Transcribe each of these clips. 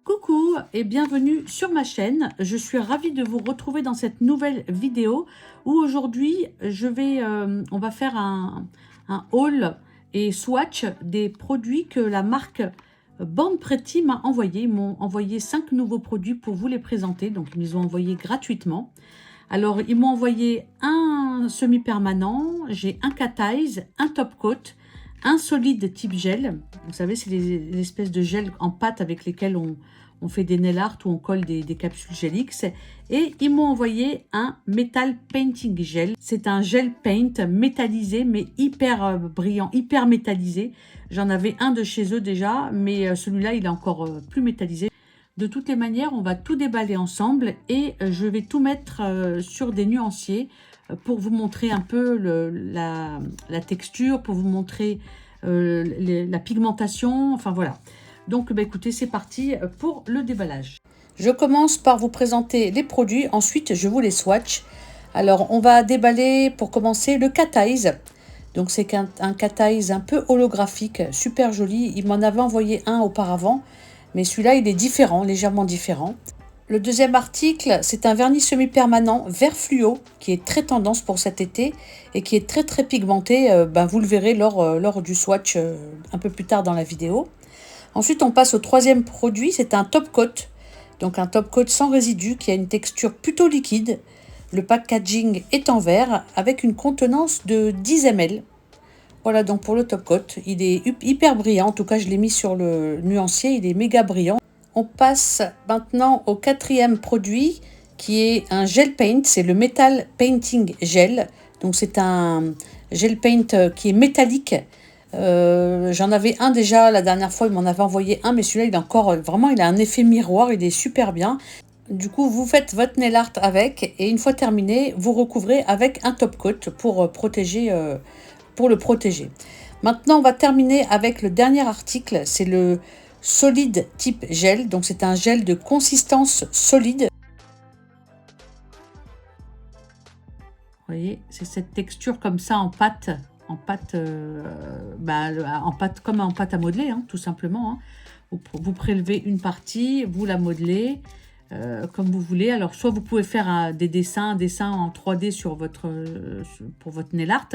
Coucou et bienvenue sur ma chaîne. Je suis ravie de vous retrouver dans cette nouvelle vidéo où aujourd'hui on va faire un haul et swatch des produits que la marque Born Pretty m'a envoyé. Ils m'ont envoyé 5 nouveaux produits pour vous les présenter, donc ils me les ont envoyés gratuitement. Alors ils m'ont envoyé un semi-permanent, j'ai un cat eyes, un top coat, un solide type gel. Vous savez, c'est les espèces de gel en pâte avec lesquels on fait des nail art ou on colle des capsules Gelix. Et ils m'ont envoyé un Metal Painting Gel. C'est un gel paint métallisé, mais hyper brillant, hyper métallisé. J'en avais un de chez eux déjà, mais celui-là, il est encore plus métallisé. De toutes les manières, on va tout déballer ensemble et je vais tout mettre sur des nuanciers pour vous montrer un peu la texture, pour vous montrer la pigmentation, enfin voilà. Donc écoutez, c'est parti pour le déballage. Je commence par vous présenter les produits, ensuite je vous les swatch. Alors on va déballer pour commencer le cat eyes. Donc c'est un cat eyes un peu holographique, super joli. Il m'en avait envoyé un auparavant, mais celui-là il est différent, légèrement différent. Le deuxième article, c'est un vernis semi-permanent vert fluo qui est très tendance pour cet été et qui est très pigmenté. Vous le verrez lors du swatch un peu plus tard dans la vidéo. Ensuite, on passe au troisième produit, c'est un top coat. Donc un top coat sans résidus qui a une texture plutôt liquide. Le packaging est en verre avec une contenance de 10 ml. Voilà donc pour le top coat. Il est hyper brillant, en tout cas je l'ai mis sur le nuancier, il est méga brillant. On passe maintenant au quatrième produit qui est un gel paint, c'est le Metal Painting Gel. Donc c'est un gel paint qui est métallique. J'en avais un déjà la dernière fois, il m'en avait envoyé un, mais celui-là il est encore vraiment, il a un effet miroir, il est super bien. Du coup, vous faites votre nail art avec et une fois terminé, vous recouvrez avec un top coat pour le protéger. Maintenant, on va terminer avec le dernier article, c'est le solide type gel. Donc c'est un gel de consistance solide. Vous voyez, c'est cette texture comme ça en pâte comme en pâte à modeler, hein, tout simplement. Hein. Vous prélevez une partie, vous la modelez comme vous voulez. Alors, soit vous pouvez faire un dessin en 3D pour votre nail art,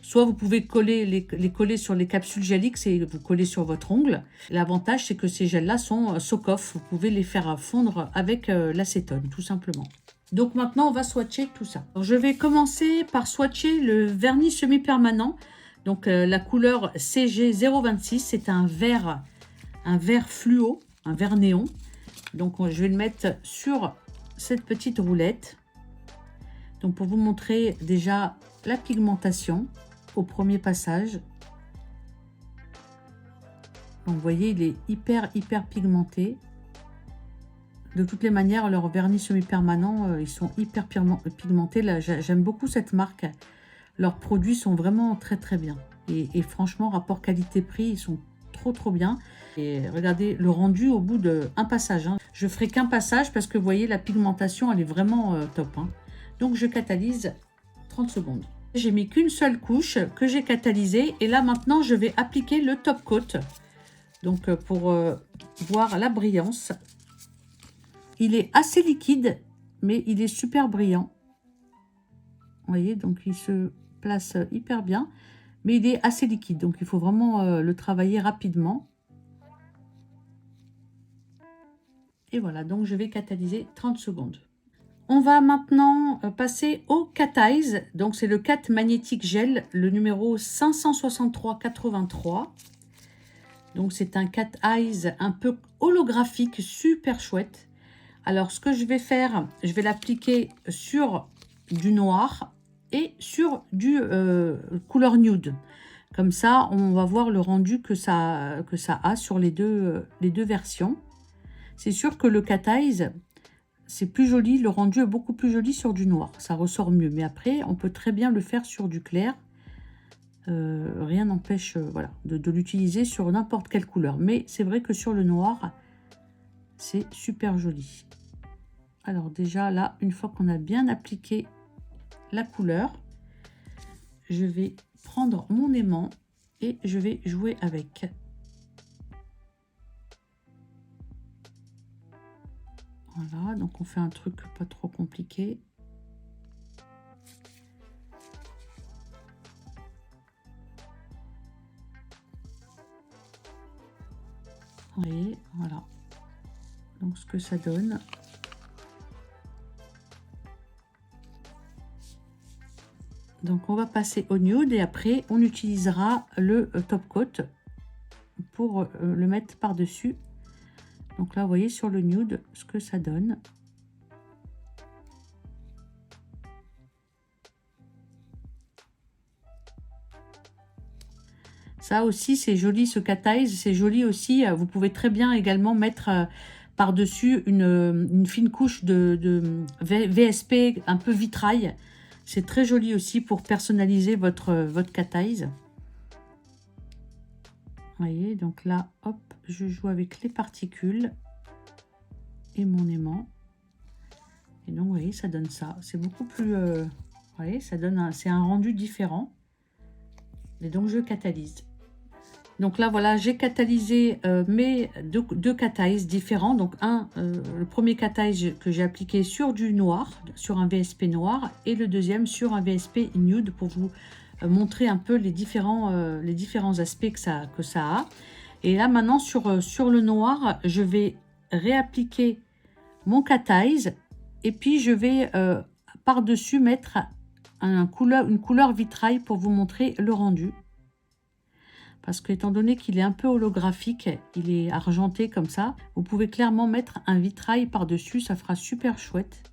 soit vous pouvez les coller sur les capsules Gelix et vous coller sur votre ongle. L'avantage, c'est que ces gels-là sont soak-off. Vous pouvez les faire fondre avec l'acétone, tout simplement. Donc maintenant, on va swatcher tout ça. Alors, je vais commencer par swatcher le vernis semi-permanent. Donc la couleur CG026, c'est un vert fluo, un vert néon. Donc je vais le mettre sur cette petite roulette. Donc pour vous montrer déjà la pigmentation au premier passage. Donc vous voyez, il est hyper pigmenté. De toutes les manières, leurs vernis semi-permanents, ils sont hyper pigmentés. Là, j'aime beaucoup cette marque. Leurs produits sont vraiment très bien. Et franchement, rapport qualité-prix, ils sont trop bien. Et regardez le rendu au bout d'un passage. Hein. Je ferai qu'un passage parce que vous voyez, la pigmentation, elle est vraiment top. Hein. Donc, je catalyse 30 secondes. J'ai mis qu'une seule couche que j'ai catalysée. Et là, maintenant, je vais appliquer le top coat. Donc, pour voir la brillance. Il est assez liquide, mais il est super brillant. Vous voyez, donc il se place hyper bien. Mais il est assez liquide, donc il faut vraiment le travailler rapidement. Et voilà, donc je vais catalyser 30 secondes. On va maintenant passer au cat eyes. Donc c'est le Cat Magnetic Gel, le numéro 56383. Donc c'est un cat eyes un peu holographique, super chouette. Alors ce que je vais faire, je vais l'appliquer sur du noir et sur du couleur nude. Comme ça, on va voir le rendu que ça a sur les deux versions. C'est sûr que le cat eyes, c'est plus joli, le rendu est beaucoup plus joli sur du noir. Ça ressort mieux. Mais après, on peut très bien le faire sur du clair. Rien n'empêche voilà, de l'utiliser sur n'importe quelle couleur. Mais c'est vrai que sur le noir, c'est super joli. Alors déjà, là, une fois qu'on a bien appliqué la couleur, je vais prendre mon aimant et je vais jouer avec. Voilà, donc on fait un truc pas trop compliqué. Vous voyez, voilà. Donc ce que ça donne. Donc on va passer au nude et après on utilisera le top coat pour le mettre par-dessus. Donc là vous voyez sur le nude ce que ça donne. Ça aussi c'est joli, ce cat eyes, c'est joli aussi. Vous pouvez très bien également mettre par-dessus une fine couche de VSP un peu vitrail. C'est très joli aussi pour personnaliser votre cat eyes. Vous voyez, donc là, hop, je joue avec les particules et mon aimant. Et donc, vous voyez, ça donne ça. C'est beaucoup plus... vous voyez, ça donne c'est un rendu différent. Et donc, je catalyse. Donc là, voilà, j'ai catalysé mes deux cat eyes différents. Donc, le premier cat eyes que j'ai appliqué sur du noir, sur un VSP noir, et le deuxième sur un VSP nude pour vous montrer un peu les différents aspects que ça a. Et là, maintenant, sur le noir, je vais réappliquer mon cat eyes et puis je vais par-dessus mettre une couleur vitrail pour vous montrer le rendu. Parce que étant donné qu'il est un peu holographique, il est argenté comme ça, vous pouvez clairement mettre un vitrail par-dessus, ça fera super chouette.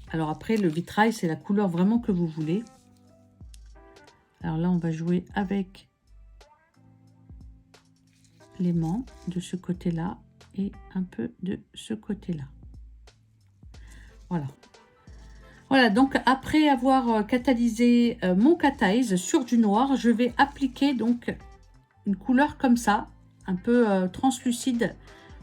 Alors après, le vitrail, c'est la couleur vraiment que vous voulez. Alors là, on va jouer avec l'aimant de ce côté-là et un peu de ce côté-là. Voilà. Voilà, donc après avoir catalysé mon cat eyes sur du noir, je vais appliquer donc une couleur comme ça, un peu translucide,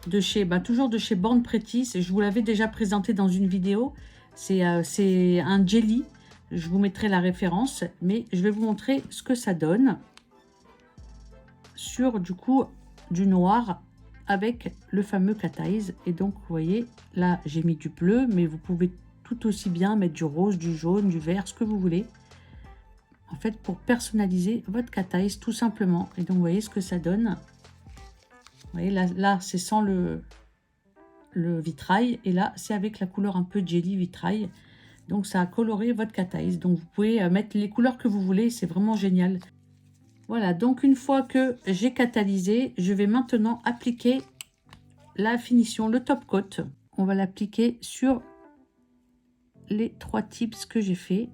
de chez, toujours de chez Born Pretty. Je vous l'avais déjà présenté dans une vidéo. C'est un jelly. Je vous mettrai la référence, mais je vais vous montrer ce que ça donne sur du coup du noir avec le fameux cat eyes. Et donc vous voyez, là j'ai mis du bleu, mais vous pouvez tout aussi bien mettre du rose, du jaune, du vert, ce que vous voulez. En fait, pour personnaliser votre cat eyes tout simplement. Et donc vous voyez ce que ça donne. Vous voyez, là c'est sans le vitrail, et là c'est avec la couleur un peu jelly vitrail. Donc ça a coloré votre cat eyes. Donc vous pouvez mettre les couleurs que vous voulez, c'est vraiment génial. Voilà, donc une fois que j'ai catalysé, je vais maintenant appliquer la finition, le top coat. On va l'appliquer sur les 3 tips que j'ai fait.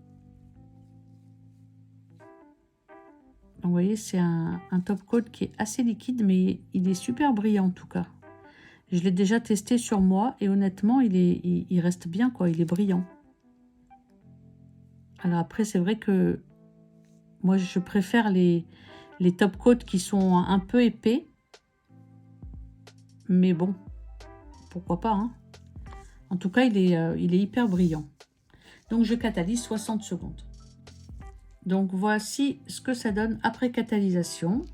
Donc vous voyez, c'est un top coat qui est assez liquide, mais il est super brillant en tout cas. Je l'ai déjà testé sur moi et honnêtement, il reste bien, quoi. Il est brillant. Alors après, c'est vrai que moi, je préfère les top coats qui sont un peu épais. Mais bon, pourquoi pas, hein. En tout cas, il est hyper brillant. Donc, je catalyse 60 secondes. Donc, voici ce que ça donne après catalysation.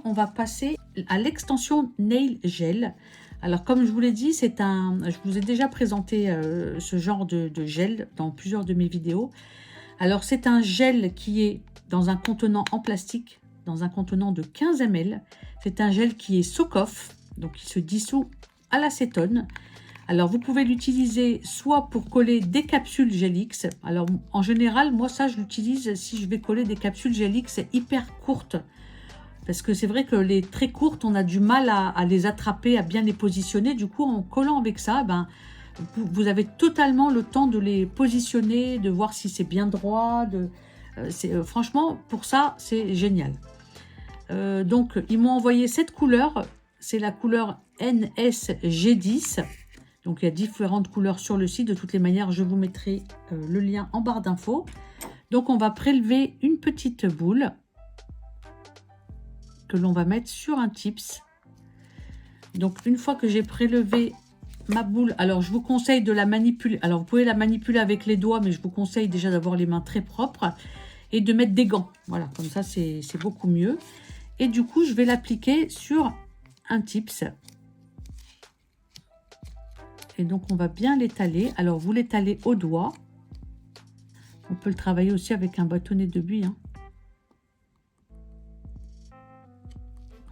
On va passer à l'extension Nail Gel. Alors, comme je vous l'ai dit, je vous ai déjà présenté ce genre de gel dans plusieurs de mes vidéos. Alors, c'est un gel qui est dans un contenant en plastique, dans un contenant de 15 ml. C'est un gel qui est soak-off, donc il se dissout à l'acétone. Alors, vous pouvez l'utiliser soit pour coller des capsules Gelix. Alors, en général, moi, ça, je l'utilise si je vais coller des capsules Gelix hyper courtes. Parce que c'est vrai que les très courtes, on a du mal à les attraper, à bien les positionner. Du coup, en collant avec ça, vous avez totalement le temps de les positionner, de voir si c'est bien droit. Franchement, pour ça, c'est génial. Donc, ils m'ont envoyé cette couleur. C'est la couleur NSG10. Donc, il y a différentes couleurs sur le site. De toutes les manières, je vous mettrai le lien en barre d'infos. Donc, on va prélever une petite boule que l'on va mettre sur un tips. Donc, une fois que j'ai prélevé ma boule, alors je vous conseille de la manipuler. Alors, vous pouvez la manipuler avec les doigts, mais je vous conseille déjà d'avoir les mains très propres et de mettre des gants. Voilà, comme ça, c'est beaucoup mieux. Et du coup, je vais l'appliquer sur un tips. Et donc, on va bien l'étaler. Alors, vous l'étalez au doigt. On peut le travailler aussi avec un bâtonnet de buis. Hein.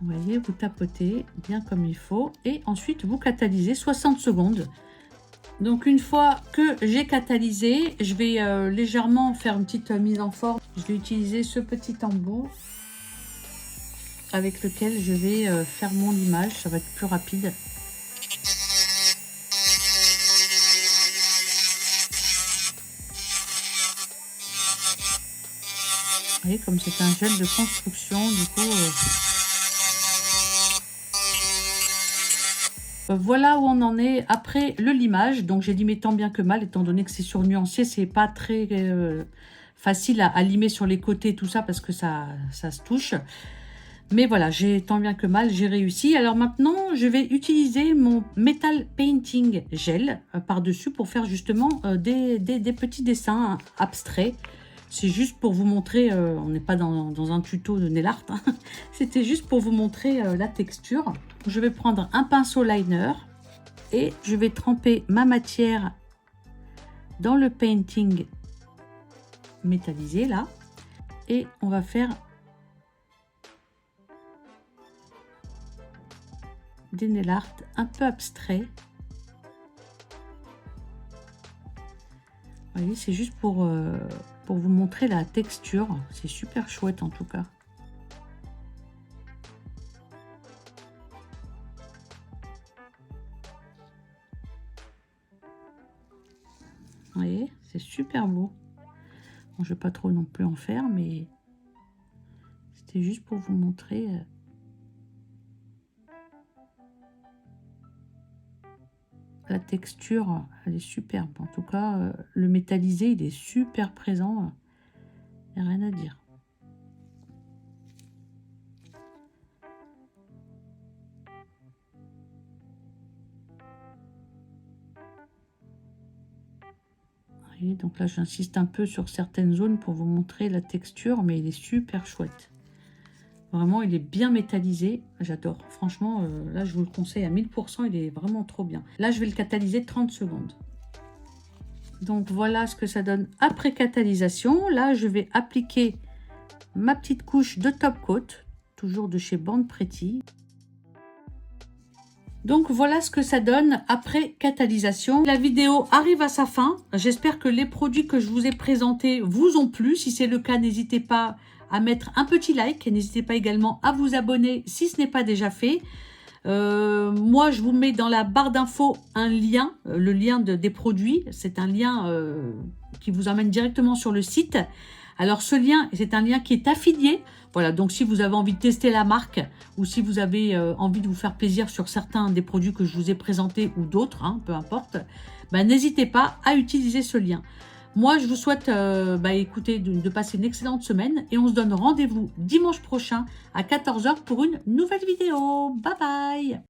Vous voyez, vous tapotez bien comme il faut. Et ensuite, vous catalysez 60 secondes. Donc, une fois que j'ai catalysé, je vais légèrement faire une petite mise en forme. Je vais utiliser ce petit embout avec lequel je vais faire mon limage. Ça va être plus rapide. Vous voyez, comme c'est un gel de construction, du coup... voilà où on en est après le limage. Donc j'ai limé tant bien que mal, étant donné que c'est sur nuancier, c'est pas très facile à limer sur les côtés, tout ça, parce que ça se touche. Mais voilà, j'ai tant bien que mal, j'ai réussi. Alors maintenant, je vais utiliser mon Metal Painting Gel par-dessus pour faire justement des petits dessins abstraits. C'est juste pour vous montrer, on n'est pas dans un tuto de nail art, hein. C'était juste pour vous montrer la texture. Je vais prendre un pinceau liner et je vais tremper ma matière dans le painting métallisé là. Et on va faire des nail art un peu abstraits. Vous voyez, c'est juste pour vous montrer la texture. C'est super chouette en tout cas. Vous voyez, c'est super beau. Bon, je ne vais pas trop non plus en faire, mais c'était juste pour vous montrer. La texture, elle est superbe. En tout cas, le métallisé, il est super présent. Il n'y a rien à dire. Vous voyez, donc là, j'insiste un peu sur certaines zones pour vous montrer la texture, mais il est super chouette. Vraiment, il est bien métallisé. J'adore. Franchement, là, je vous le conseille à 1000%. Il est vraiment trop bien. Là, je vais le catalyser 30 secondes. Donc, voilà ce que ça donne après catalysation. Là, je vais appliquer ma petite couche de top coat. Toujours de chez Born Pretty. Donc, voilà ce que ça donne après catalysation. La vidéo arrive à sa fin. J'espère que les produits que je vous ai présentés vous ont plu. Si c'est le cas, n'hésitez pas à mettre un petit like. N'hésitez pas également à vous abonner si ce n'est pas déjà fait. Moi, je vous mets dans la barre d'infos un lien, le lien des produits. C'est un lien qui vous emmène directement sur le site. Alors, ce lien, c'est un lien qui est affilié. Voilà, donc si vous avez envie de tester la marque ou si vous avez envie de vous faire plaisir sur certains des produits que je vous ai présentés ou d'autres, hein, peu importe, ben, n'hésitez pas à utiliser ce lien. Moi, je vous souhaite écoutez, de passer une excellente semaine et on se donne rendez-vous dimanche prochain à 14 h pour une nouvelle vidéo. Bye bye!